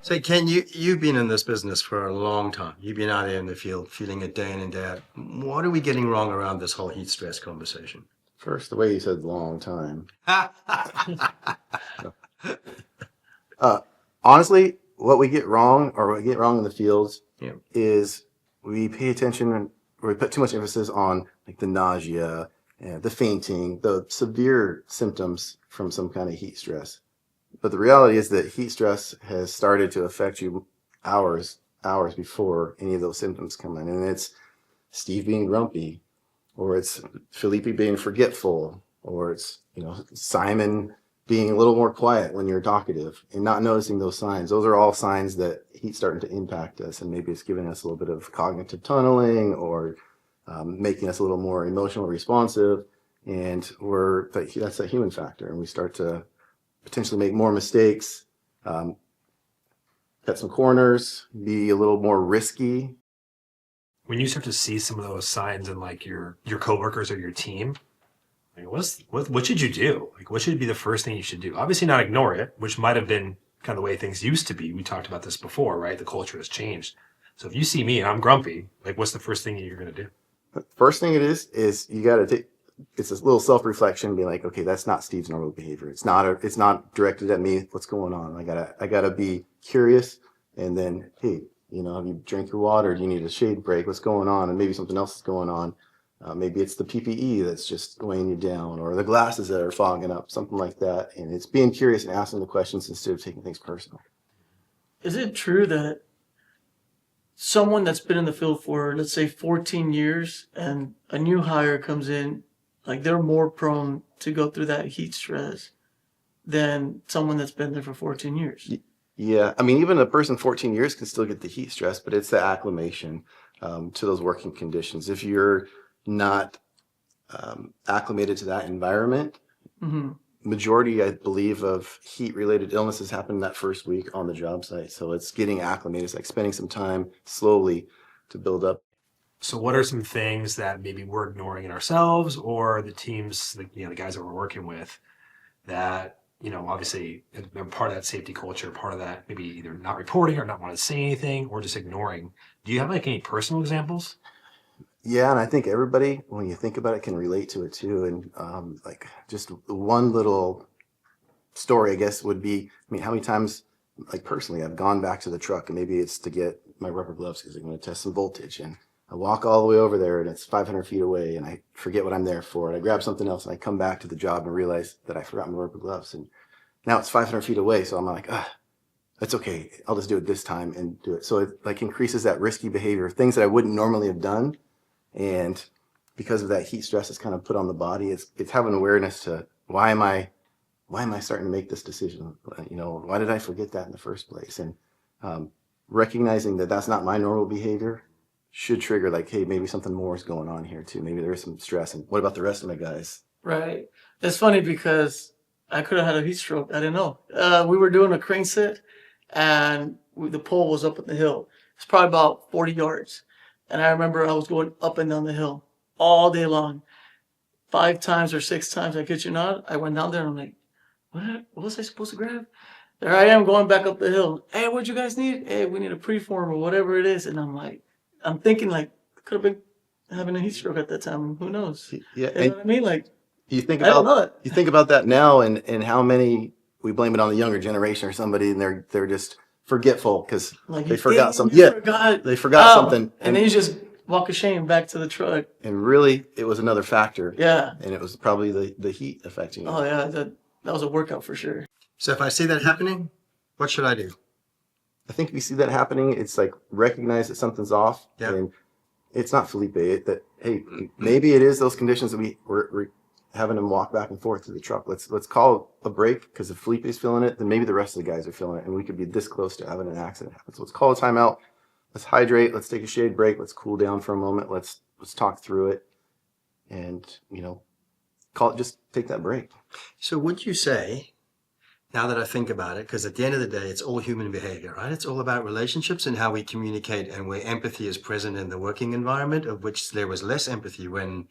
So Ken, you've been in this business for a long time. You've been out there in the field, feeling it day in and day out. What are we getting wrong around this whole heat stress conversation? First, the way you said long time. Yeah. Uh, Honestly, what we get wrong or what we get wrong in the fields is we pay attention or we put too much emphasis on like the nausea, the fainting, the severe symptoms from some kind of heat stress. But the reality is that heat stress has started to affect you hours before any of those symptoms come in. And it's Steve being grumpy, or it's Felipe being forgetful, or it's, Simon being a little more quiet when you're talkative and not noticing those signs. Those are all signs that heat's starting to impact us, and maybe it's giving us a little bit of cognitive tunneling or making us a little more emotionally responsive. And that's that human factor, and we start to potentially make more mistakes, um, cut some corners, be a little more risky. When you start to see some of those signs in like your coworkers or your team, like what should you do? Like what should be the first thing you should do? Obviously not ignore it, which might have been kind of the way things used to be. We talked about this before, right? The culture has changed. So if you see me and I'm grumpy, like what's the first thing you're going to do? First thing it is you got to take. It's a little self-reflection, be like, okay, that's not Steve's normal behavior. It's not directed at me. What's going on? I gotta be curious, and then, hey, have you drank your water? Do you need a shade break? What's going on? And maybe something else is going on. Maybe it's the PPE that's just weighing you down, or the glasses that are fogging up, something like that. And it's being curious and asking the questions instead of taking things personal. Is it true that someone that's been in the field for, let's say, 14 years and a new hire comes in, like they're more prone to go through that heat stress than someone that's been there for 14 years? Yeah, I mean, even a person 14 years can still get the heat stress, but it's the acclimation to those working conditions. If you're not acclimated to that environment, Mm-hmm. majority, I believe, of heat-related illnesses happen that first week on the job site. So it's getting acclimated. It's like spending some time slowly to build up. So what are some things that maybe we're ignoring in ourselves or the teams, the guys that we're working with that, obviously are part of that safety culture, part of that maybe either not reporting or not want to say anything or just ignoring. Do you have like any personal examples? Yeah, and I think everybody, when you think about it, can relate to it too. And like just one little story, I guess, would be, I mean, how many times, like personally, I've gone back to the truck and maybe it's to get my rubber gloves because I'm going to test some voltage. And I walk all the way over there and it's 500 feet away and I forget what I'm there for. And I grab something else and I come back to the job and realize that I forgot my rubber gloves. And now it's 500 feet away. So I'm like, that's okay. I'll just do it this time and do it. So it like increases that risky behavior, things that I wouldn't normally have done. And because of that heat stress it's kind of put on the body, it's having awareness to why am I starting to make this decision? Why did I forget that in the first place? And recognizing that that's not my normal behavior should trigger like, hey, maybe something more is going on here too. Maybe there is some stress. And what about the rest of my guys? Right. It's funny because I could have had a heat stroke. I didn't know. We were doing a crane set and the pole was up on the hill. It's probably about 40 yards. And I remember I was going up and down the hill all day long. 5 times or 6 times, I kid you not, I went down there and I'm like, what was I supposed to grab? There I am going back up the hill. Hey, what'd you guys need? Hey, we need a preform or whatever it is. And I'm thinking like, could have been having a heat stroke at that time. Who knows? Yeah. You know what I mean? Like, You think I don't know about it. you think about that now, and how many we blame it on the younger generation or somebody, and they're just forgetful because Like, they forgot dang, something. you Yeah, forgot. they forgot something, And then you just walk a shame back to the truck. and really it was another factor, Yeah. and it was probably the heat affecting Oh, it. yeah. That was a workout for sure. So if I see that happening, what should I do? I think if you see that happening, it's like recognize that something's off, Yeah. and it's not Felipe. That hey, maybe it is those conditions that we're having him walk back and forth to the truck. Let's call a break because if Felipe's feeling it, then maybe the rest of the guys are feeling it, and we could be this close to having an accident happen. So let's call a timeout. Let's hydrate. Let's take a shade break. Let's cool down for a moment. Let's talk through it, and call it. Just take that break. So would you say, now that I think about it, because at the end of the day, it's all human behavior, right? It's all about relationships and how we communicate and where empathy is present in the working environment, of which there was less empathy when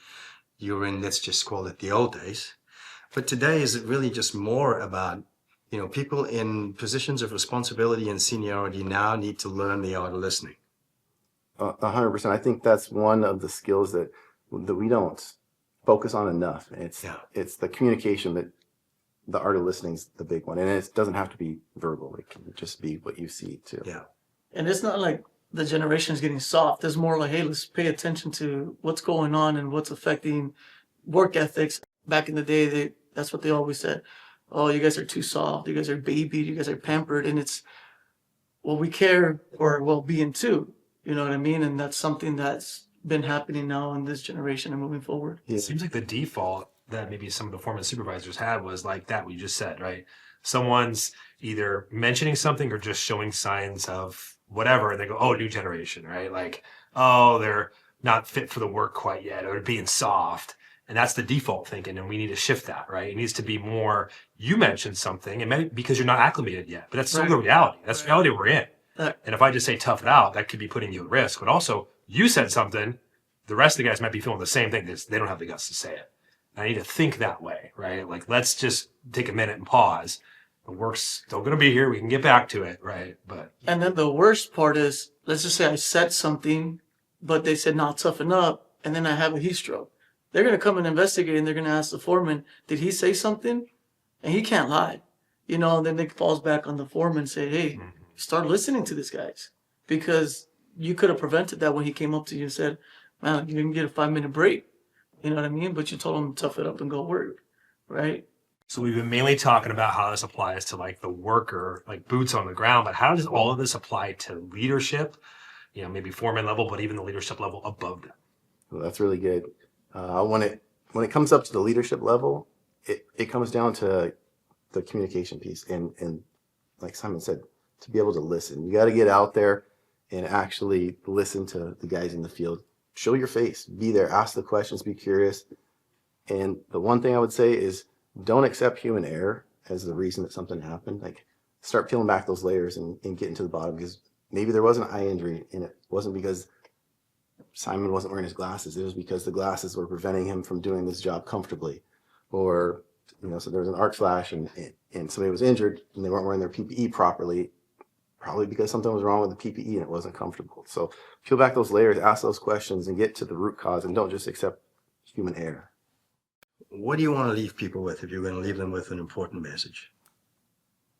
you were in, let's just call it the old days. But today, is it really just more about You know, people in positions of responsibility and seniority now need to learn the art of listening. 100%. I think that's one of the skills that we don't focus on enough. It's the communication that the art of listening is the big one, and it doesn't have to be verbal. It can just be what you see too. Yeah. And it's not like the generation is getting soft. It's more like, hey, let's pay attention to what's going on and what's affecting work ethics. Back in the day, that's what they always said. Oh, you guys are too soft. You guys are babied. You guys are pampered. And it's, well, we care for our well-being too. You know what I mean? And that's something that's been happening now in this generation and moving forward. It seems like the default that maybe some of the former supervisors had was like that we just said, right? Someone's either mentioning something or just showing signs of whatever, and they go, oh, new generation, right? Like, oh, they're not fit for the work quite yet, or being soft. And that's the default thinking, and we need to shift that, right? It needs to be more, you mentioned something, and maybe because you're not acclimated yet, but that's still the reality. That's the reality we're in. And if I just say tough it out, that could be putting you at risk. But also, you said something, the rest of the guys might be feeling the same thing. They don't have the guts to say it. I need to think that way, right? Like, let's just take a minute and pause. The work's still going to be here. We can get back to it, right? But And then the worst part is, let's just say I said something, but they said, "Not toughen up," and then I have a heat stroke. They're going to come and investigate, and they're going to ask the foreman, "Did he say something?" And he can't lie, you know. And then it falls back on the foreman and say, "Hey, start listening to these guys, because you could have prevented that when he came up to you and said, 'Man, you can get a 5-minute break.'" You know what I mean? But you told him to tough it up and go work, right? so we've been mainly talking about how this applies to like the worker, like boots on the ground, but how does all of this apply to leadership? You know, maybe foreman level, but even the leadership level above that. Well, that's really good. When it comes up to the leadership level, it comes down to the communication piece, and like Simon said, to be able to listen, you got to get out there and actually listen to the guys in the field. Show your face, be there, ask the questions, be curious. And the one thing I would say is, don't accept human error as the reason that something happened. Like, start peeling back those layers and getting to the bottom, because maybe there was an eye injury, and it wasn't because Simon wasn't wearing his glasses. It was because the glasses were preventing him from doing this job comfortably. Or, you know, so there was an arc flash and somebody was injured and they weren't wearing their PPE properly, probably because something was wrong with the PPE and it wasn't comfortable. So peel back those layers, ask those questions, and get to the root cause, and don't just accept human error. What do you want to leave people with if you're going to leave them with an important message?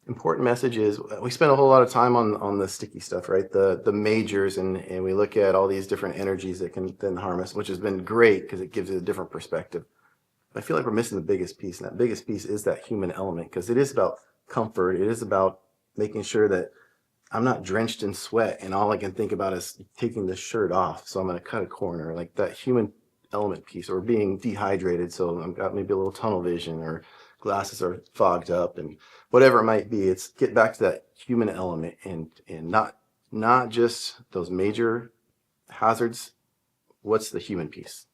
Important message is, we spend a whole lot of time on the sticky stuff, right? The majors, and we look at all these different energies that can then harm us, which has been great because it gives it a different perspective. But I feel like we're missing the biggest piece, and that biggest piece is that human element, because it is about comfort. It is about making sure that I'm not drenched in sweat and all I can think about is taking this shirt off, so I'm going to cut a corner. Like that human element piece, or being dehydrated, so I've got maybe a little tunnel vision, or glasses are fogged up, and whatever it might be. It's get back to that human element, and not just those major hazards. What's the human piece?